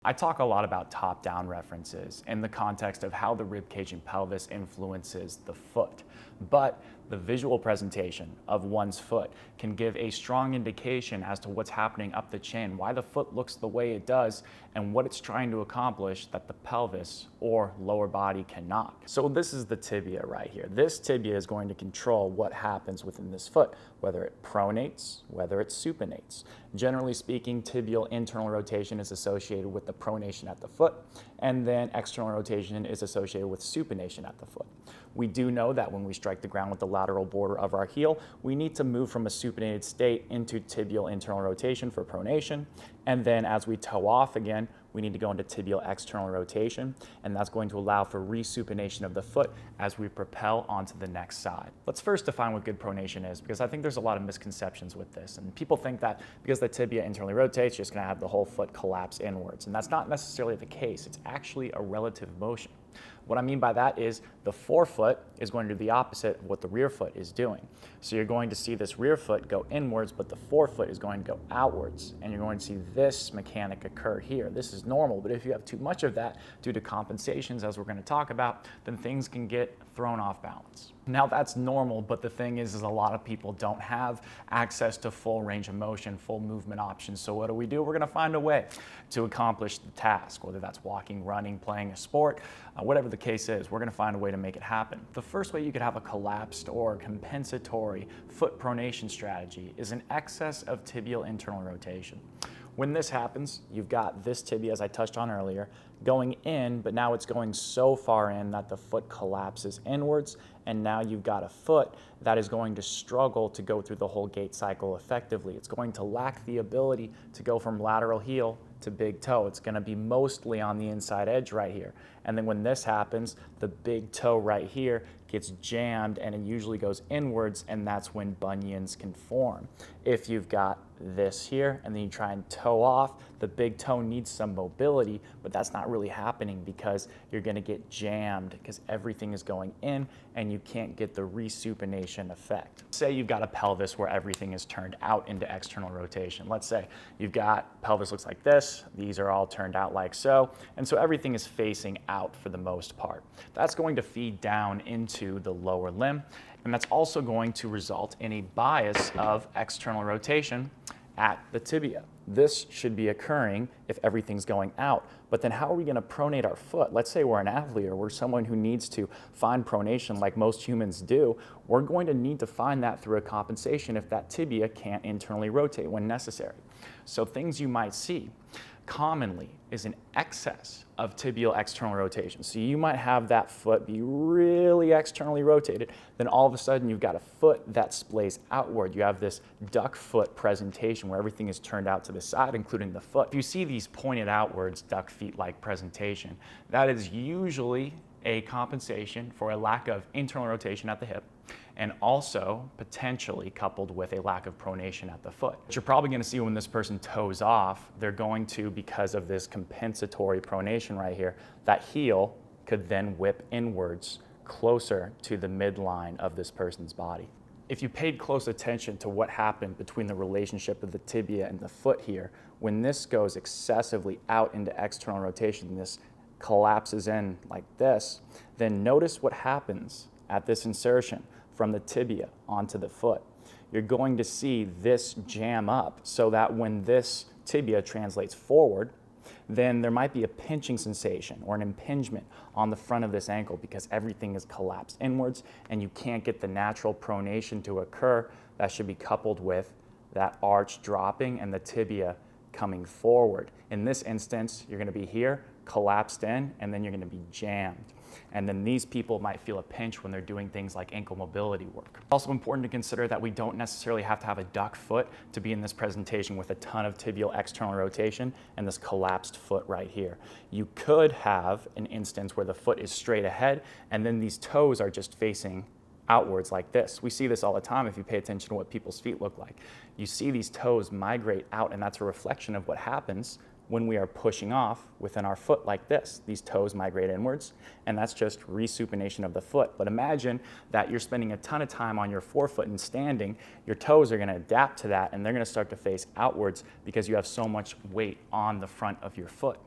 I talk a lot about top-down references in the context of how the ribcage and pelvis influences the foot, but the visual presentation of one's foot can give a strong indication as to what's happening up the chin, why the foot looks the way it does, and what it's trying to accomplish that the pelvis or lower body cannot. So this is the tibia right here. This tibia is going to control what happens within this foot, whether it pronates, whether it supinates. Generally speaking, tibial internal rotation is associated with the pronation at the foot, and then external rotation is associated with supination at the foot. We do know that when we strike the ground with the lateral border of our heel, we need to move from a supinated state into tibial internal rotation for pronation, and then as we toe off again, we need to go into tibial external rotation, and that's going to allow for resupination of the foot as we propel onto the next side. Let's first define what good pronation is, because I think there's a lot of misconceptions with this, and people think that because the tibia internally rotates, you're just going to have the whole foot collapse inwards, and that's not necessarily the case. It's actually a relative motion. What I mean by that is the forefoot is going to do the opposite of what the rear foot is doing. So you're going to see this rear foot go inwards, but the forefoot is going to go outwards. And you're going to see this mechanic occur here. This is normal, but if you have too much of that due to compensations, as we're going to talk about, then things can get thrown off balance. Now that's normal, but the thing is a lot of people don't have access to full range of motion, full movement options. So what do? We're going to find a way to accomplish the task, whether that's walking, running, playing a sport, whatever the case is, we're going to find a way to make it happen. The first way you could have a collapsed or compensatory foot pronation strategy is an excess of tibial internal rotation. When this happens, you've got this tibia, as I touched on earlier, going in, but now it's going so far in that the foot collapses inwards, and now you've got a foot that is going to struggle to go through the whole gait cycle effectively. It's going to lack the ability to go from lateral heel to big toe. It's going to be mostly on the inside edge right here. And then when this happens, the big toe right here gets jammed and it usually goes inwards, and that's when bunions can form. If you've got this here and then you try and toe off, the big toe needs some mobility, but that's not really happening because you're going to get jammed because everything is going in and you can't get the resupination effect. Say you've got a pelvis where everything is turned out into external rotation. Let's say you've got pelvis looks like this, these are all turned out like so, and so everything is facing out for the most part. That's going to feed down into the lower limb, and that's also going to result in a bias of external rotation at the tibia. This should be occurring if everything's going out. But then how are we going to pronate our foot? Let's say we're an athlete or we're someone who needs to find pronation like most humans do. We're going to need to find that through a compensation if that tibia can't internally rotate when necessary. So things you might see commonly is an excess of tibial external rotation. So you might have that foot be really externally rotated, then all of a sudden you've got a foot that splays outward. You have this duck foot presentation where everything is turned out to the side, including the foot. If you see these pointed outwards, duck feet-like presentation, that is usually a compensation for a lack of internal rotation at the hip, and also potentially coupled with a lack of pronation at the foot. What you're probably going to see when this person toes off, they're going to, because of this compensatory pronation right here, that heel could then whip inwards closer to the midline of this person's body. If you paid close attention to what happened between the relationship of the tibia and the foot here, when this goes excessively out into external rotation, this collapses in like this, then notice what happens at this insertion from the tibia onto the foot. You're going to see this jam up so that when this tibia translates forward, then there might be a pinching sensation or an impingement on the front of this ankle because everything is collapsed inwards and you can't get the natural pronation to occur that should be coupled with that arch dropping and the tibia coming forward. In this instance, you're going to be here, collapsed in, and then you're going to be jammed. And then these people might feel a pinch when they're doing things like ankle mobility work. It's also important to consider that we don't necessarily have to have a duck foot to be in this presentation with a ton of tibial external rotation and this collapsed foot right here. You could have an instance where the foot is straight ahead and then these toes are just facing outwards like this. We see this all the time if you pay attention to what people's feet look like. You see these toes migrate out, and that's a reflection of what happens when we are pushing off within our foot like this. These toes migrate inwards, and that's just resupination of the foot. But imagine that you're spending a ton of time on your forefoot and standing, your toes are going to adapt to that, and they're going to start to face outwards because you have so much weight on the front of your foot.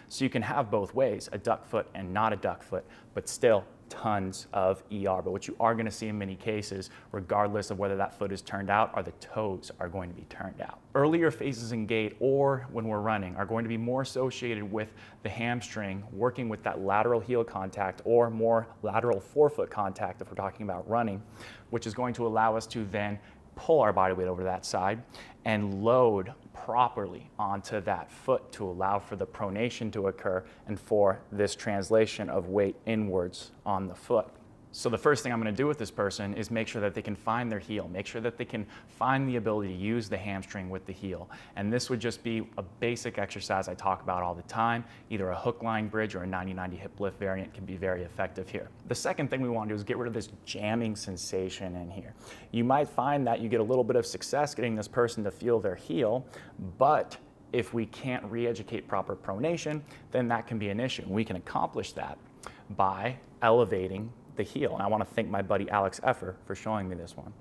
So you can have both ways, a duck foot and not a duck foot, but still tons of ER. But what you are going to see in many cases, regardless of whether that foot is turned out, are the toes are going to be turned out. Earlier phases in gait or when we're running are going to be more associated with the hamstring working with that lateral heel contact or more lateral forefoot contact if we're talking about running, which is going to allow us to then pull our body weight over that side and load properly onto that foot to allow for the pronation to occur and for this translation of weight inwards on the foot. So the first thing I'm going to do with this person is make sure that they can find their heel, make sure that they can find the ability to use the hamstring with the heel. And this would just be a basic exercise I talk about all the time. Either a hook line bridge or a 90-90 hip lift variant can be very effective here. The second thing we want to do is get rid of this jamming sensation in here. You might find that you get a little bit of success getting this person to feel their heel, but if we can't re-educate proper pronation, then that can be an issue. We can accomplish that by elevating the heel. And I want to thank my buddy Alex Effer for showing me this one.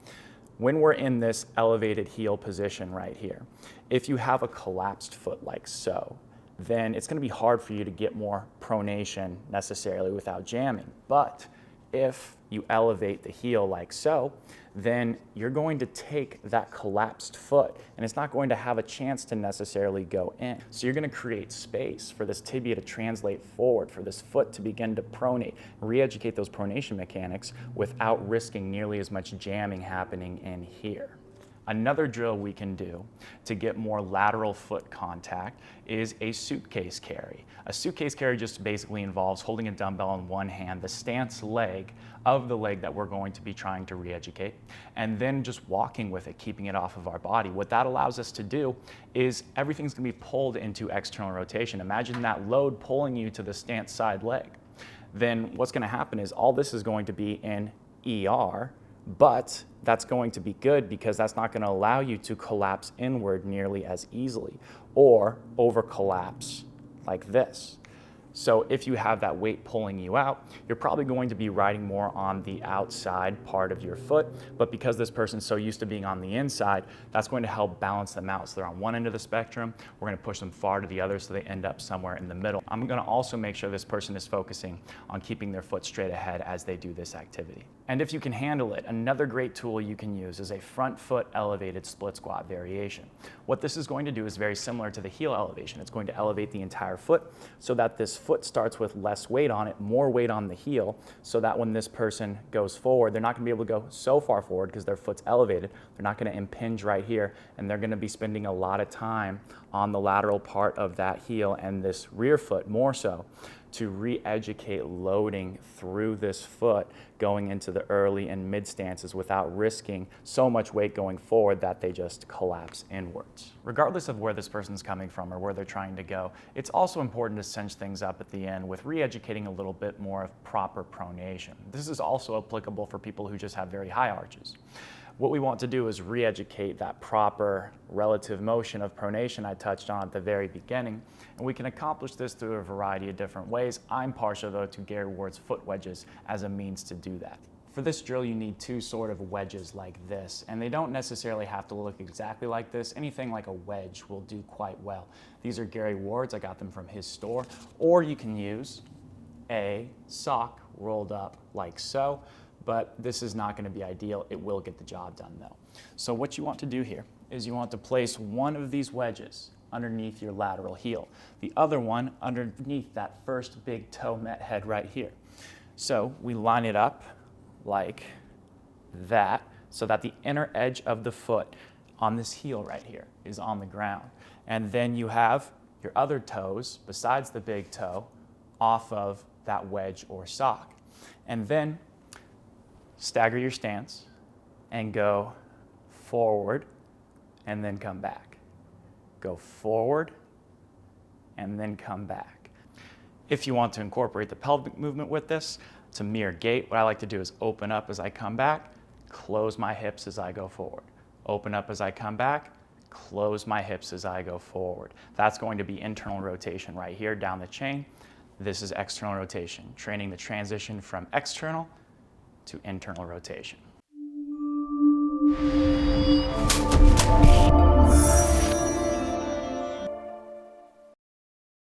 When we're in this elevated heel position right here, if you have a collapsed foot like so, then it's going to be hard for you to get more pronation necessarily without jamming. But if you elevate the heel like so, then you're going to take that collapsed foot and it's not going to have a chance to necessarily go in. So you're going to create space for this tibia to translate forward, for this foot to begin to pronate, re-educate those pronation mechanics without risking nearly as much jamming happening in here. Another drill we can do to get more lateral foot contact is a suitcase carry. A suitcase carry just basically involves holding a dumbbell in one hand, the stance leg of the leg that we're going to be trying to re-educate, and then just walking with it, keeping it off of our body. What that allows us to do is everything's going to be pulled into external rotation. Imagine that load pulling you to the stance side leg. Then what's going to happen is all this is going to be in ER, but that's going to be good because that's not going to allow you to collapse inward nearly as easily or over collapse like this. So if you have that weight pulling you out, you're probably going to be riding more on the outside part of your foot, but because this person's so used to being on the inside, that's going to help balance them out. So they're on one end of the spectrum, we're going to push them far to the other so they end up somewhere in the middle. I'm going to also make sure this person is focusing on keeping their foot straight ahead as they do this activity. And if you can handle it, another great tool you can use is a front foot elevated split squat variation. What this is going to do is very similar to the heel elevation. It's going to elevate the entire foot so that this foot starts with less weight on it, more weight on the heel, so that when this person goes forward, they're not going to be able to go so far forward because their foot's elevated. They're not going to impinge right here, and they're going to be spending a lot of time on the lateral part of that heel and this rear foot more so to re-educate loading through this foot going into the early and mid stances without risking so much weight going forward that they just collapse inwards. Regardless of where this person's coming from or where they're trying to go, it's also important to cinch things up at the end with re-educating a little bit more of proper pronation. This is also applicable for people who just have very high arches. What we want to do is re-educate that proper relative motion of pronation I touched on at the very beginning, and we can accomplish this through a variety of different ways. I'm partial though to Gary Ward's foot wedges as a means to do that. For this drill you need two sort of wedges like this, and they don't necessarily have to look exactly like this. Anything like a wedge will do quite well. These are Gary Ward's, I got them from his store, or you can use a sock rolled up like so. But this is not going to be ideal. It will get the job done though. So what you want to do here is you want to place one of these wedges underneath your lateral heel, the other one underneath that first big toe met head right here. So we line it up like that so that the inner edge of the foot on this heel right here is on the ground. And then you have your other toes besides the big toe off of that wedge or sock. And then stagger your stance and go forward and then come back. Go forward and then come back. If you want to incorporate the pelvic movement with this, it's a mere gait. What I like to do is open up as I come back, close my hips as I go forward. Open up as I come back, close my hips as I go forward. That's going to be internal rotation right here down the chain. This is external rotation, training the transition from external to internal rotation.